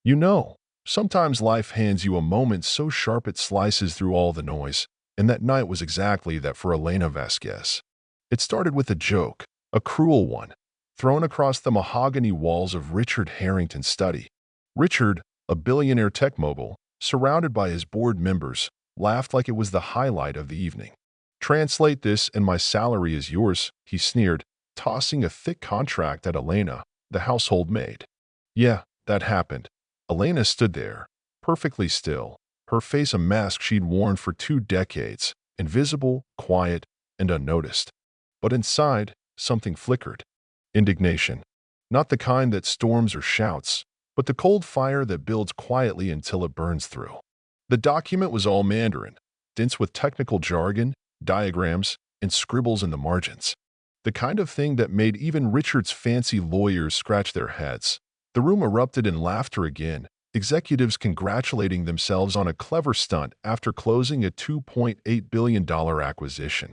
You know, sometimes life hands you a moment so sharp it slices through all the noise, and that night was exactly that for Elena Vasquez. It started with a joke, a cruel one, thrown across the mahogany walls of Richard Harrington's study. Richard, a billionaire tech mogul, surrounded by his board members, laughed like it was the highlight of the evening. "Translate this and my salary is yours," he sneered, tossing a thick contract at Elena, the household maid. Yeah, that happened. Elena stood there, perfectly still, her face a mask she'd worn for 2 decades, invisible, quiet, and unnoticed. But inside, something flickered. Indignation. Not the kind that storms or shouts, but the cold fire that builds quietly until it burns through. The document was all Mandarin, dense with technical jargon, diagrams, and scribbles in the margins. The kind of thing that made even Richard's fancy lawyers scratch their heads. The room erupted in laughter again, executives congratulating themselves on a clever stunt after closing a $2.8 billion acquisition.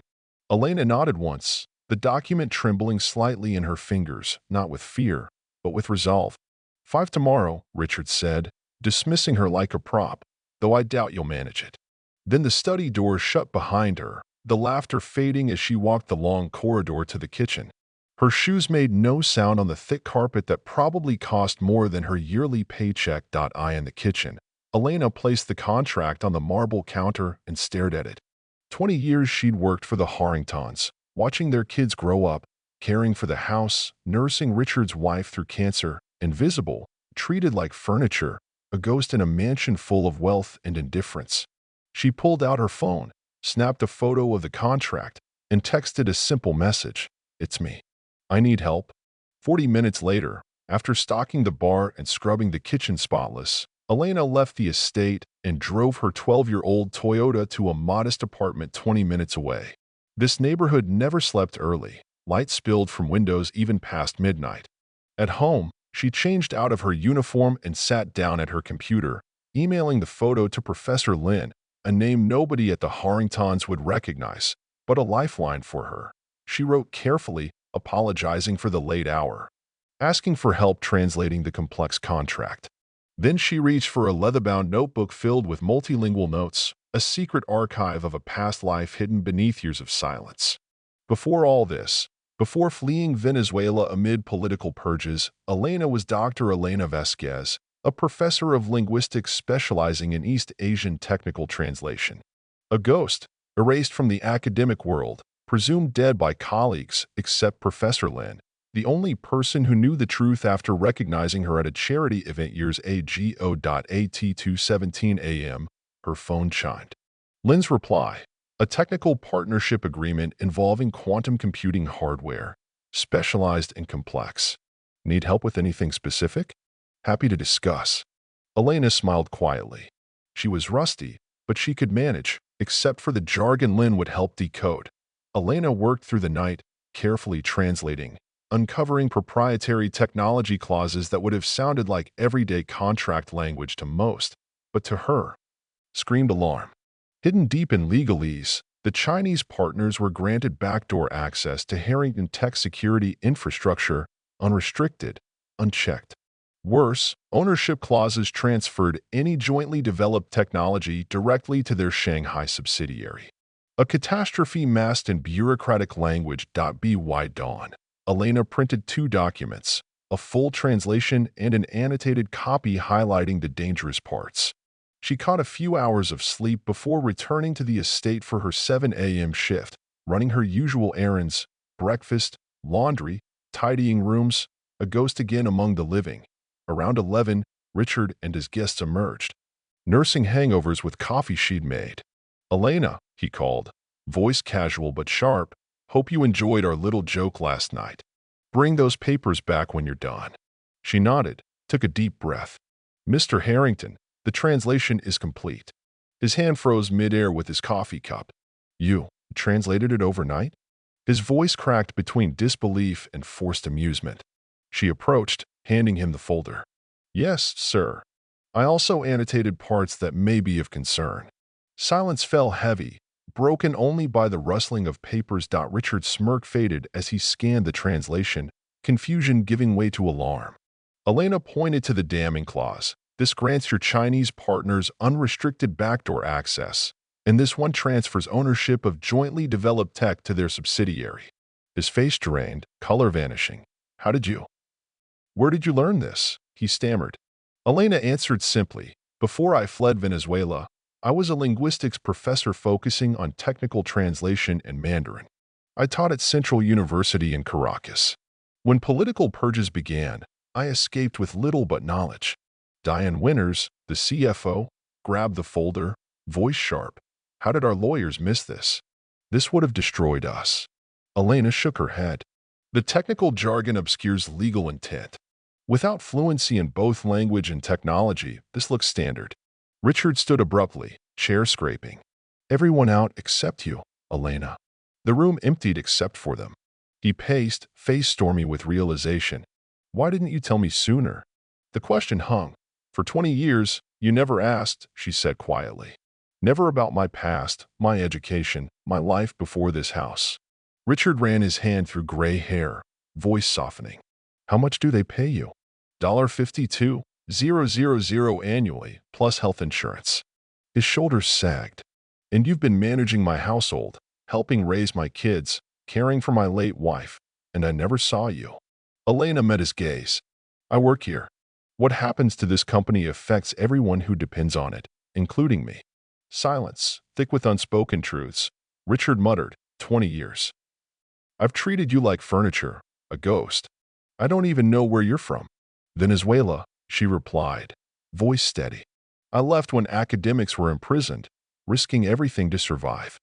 Elena nodded once, the document trembling slightly in her fingers, not with fear, but with resolve. "5 tomorrow," Richard said, dismissing her like a prop, "though I doubt you'll manage it." Then the study door shut behind her, the laughter fading as she walked the long corridor to the kitchen. Her shoes made no sound on the thick carpet that probably cost more than her yearly paycheck. In the kitchen, Elena placed the contract on the marble counter and stared at it. 20 years she'd worked for the Harringtons, watching their kids grow up, caring for the house, nursing Richard's wife through cancer, invisible, treated like furniture, a ghost in a mansion full of wealth and indifference. She pulled out her phone, snapped a photo of the contract, and texted a simple message: "It's me. I need help." 40 minutes later, after stocking the bar and scrubbing the kitchen spotless, Elena left the estate and drove her 12-year-old Toyota to a modest apartment 20 minutes away. This neighborhood never slept early. Light spilled from windows even past midnight. At home, she changed out of her uniform and sat down at her computer, emailing the photo to Professor Lin, a name nobody at the Harringtons would recognize, but a lifeline for her. She wrote carefully, apologizing for the late hour, asking for help translating the complex contract. Then she reached for a leather-bound notebook filled with multilingual notes, a secret archive of a past life hidden beneath years of silence. Before all this, before fleeing Venezuela amid political purges, Elena was Dr. Elena Vasquez, a professor of linguistics specializing in East Asian technical translation. A ghost, erased from the academic world, presumed dead by colleagues except Professor Lin, the only person who knew the truth after recognizing her at a charity event years ago. At 2:17 a.m., her phone chimed. Lin's reply: a technical partnership agreement involving quantum computing hardware, specialized and complex. Need help with anything specific? Happy to discuss. Elena smiled quietly. She was rusty, but she could manage, except for the jargon Lin would help decode. Elena worked through the night, carefully translating, uncovering proprietary technology clauses that would have sounded like everyday contract language to most, but to her, screamed alarm. Hidden deep in legalese, the Chinese partners were granted backdoor access to Harrington tech security infrastructure, unrestricted, unchecked. Worse, ownership clauses transferred any jointly developed technology directly to their Shanghai subsidiary. A catastrophe masked in bureaucratic language. By dawn, Elena printed 2 documents, a full translation and an annotated copy highlighting the dangerous parts. She caught a few hours of sleep before returning to the estate for her 7 a.m. shift, running her usual errands, breakfast, laundry, tidying rooms, a ghost again among the living. Around 11, Richard and his guests emerged, nursing hangovers with coffee she'd made. "Elena," he called, voice casual but sharp, "hope you enjoyed our little joke last night. Bring those papers back when you're done." She nodded, took a deep breath. "Mr. Harrington, the translation is complete." His hand froze midair with his coffee cup. "You translated it overnight?" His voice cracked between disbelief and forced amusement. She approached, handing him the folder. "Yes, sir. I also annotated parts that may be of concern." Silence fell heavy, broken only by the rustling of papers. Richard's smirk faded as he scanned the translation, confusion giving way to alarm. Elena pointed to the damning clause, This grants your Chinese partners unrestricted backdoor access, and this one transfers ownership of jointly developed tech to their subsidiary. His face drained, color vanishing. How did you? Where did you learn this? He stammered. Elena answered simply, before I fled Venezuela, I was a linguistics professor focusing on technical translation and Mandarin. I taught at Central University in Caracas. When political purges began, I escaped with little but knowledge. Diane Winters, the CFO, grabbed the folder, voice sharp. How did our lawyers miss this? This would have destroyed us. Elena shook her head. The technical jargon obscures legal intent. Without fluency in both language and technology, this looks standard. Richard stood abruptly, chair scraping. Everyone out except you, Elena. The room emptied except for them. He paced, face stormy with realization. Why didn't you tell me sooner? The question hung. For 20 years, you never asked, she said quietly. Never about my past, my education, my life before this house. Richard ran his hand through gray hair, voice softening. How much do they pay you? $52,000 annually, plus health insurance. His shoulders sagged. And you've been managing my household, helping raise my kids, caring for my late wife, and I never saw you. Elena met his gaze. I work here. What happens to this company affects everyone who depends on it, including me. Silence, thick with unspoken truths. Richard muttered, 20 years. I've treated you like furniture, a ghost. I don't even know where you're from. Venezuela, she replied, voice steady. I left when academics were imprisoned, risking everything to survive.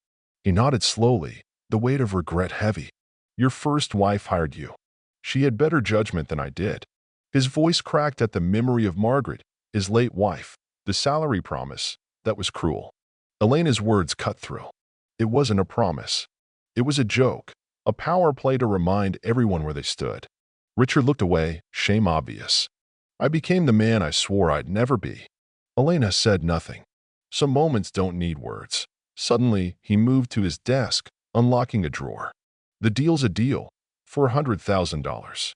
He nodded slowly, the weight of regret heavy. Your first wife hired you. She had better judgment than I did. His voice cracked at the memory of Margaret, his late wife, the salary promise. That was cruel. Elena's words cut through. It wasn't a promise. It was a joke, a power play to remind everyone where they stood. Richard looked away, shame obvious. I became the man I swore I'd never be. Elena said nothing. Some moments don't need words. Suddenly, he moved to his desk, unlocking a drawer. The deal's a deal, $400,000.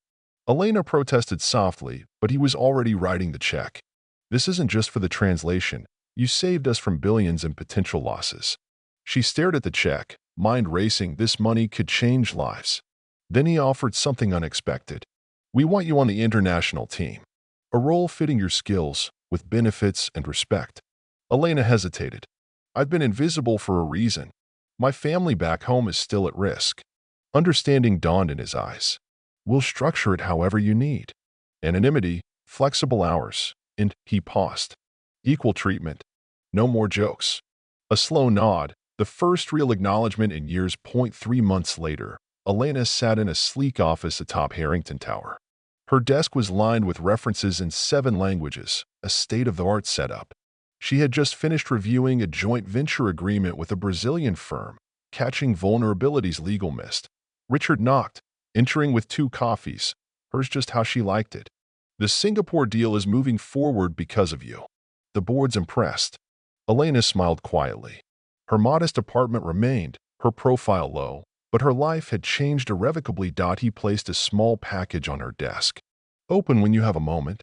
Elena protested softly, but he was already writing the check. This isn't just for the translation. You saved us from billions in potential losses. She stared at the check, mind racing. This money could change lives. Then he offered something unexpected. We want you on the international team. A role fitting your skills, with benefits and respect. Elena hesitated. I've been invisible for a reason. My family back home is still at risk. Understanding dawned in his eyes. We'll structure it however you need. Anonymity, flexible hours, and he paused. Equal treatment. No more jokes. A slow nod, the first real acknowledgement in years. 3 months later, Elena sat in a sleek office atop Harrington Tower. Her desk was lined with references in 7 languages, a state-of-the-art setup. She had just finished reviewing a joint venture agreement with a Brazilian firm, catching vulnerabilities legal missed. Richard knocked, entering with 2 coffees, hers just how she liked it. The Singapore deal is moving forward because of you. The board's impressed. Elena smiled quietly. Her modest apartment remained, her profile low, but her life had changed irrevocably. He placed a small package on her desk. Open when you have a moment.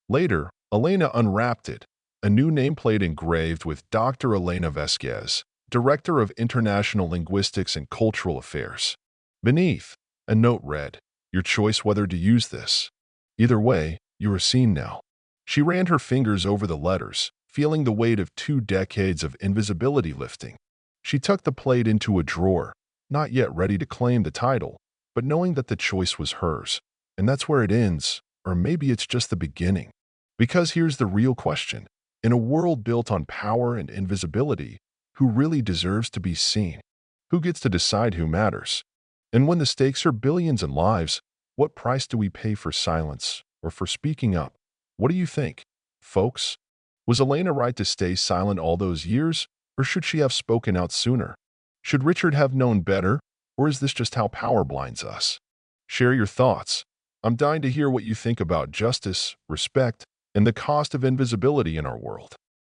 Later, Elena unwrapped it, a new nameplate engraved with Dr. Elena Vasquez, Director of International Linguistics and Cultural Affairs. Beneath, a note read, your choice whether to use this. Either way, you are seen now. She ran her fingers over the letters, feeling the weight of 2 decades of invisibility lifting. She tucked the plate into a drawer, not yet ready to claim the title, but knowing that the choice was hers. And that's where it ends, or maybe it's just the beginning. Because here's the real question. In a world built on power and invisibility, who really deserves to be seen? Who gets to decide who matters? And when the stakes are billions in lives, what price do we pay for silence or for speaking up? What do you think, folks? Was Elena right to stay silent all those years, or should she have spoken out sooner? Should Richard have known better, or is this just how power blinds us? Share your thoughts. I'm dying to hear what you think about justice, respect, and the cost of invisibility in our world.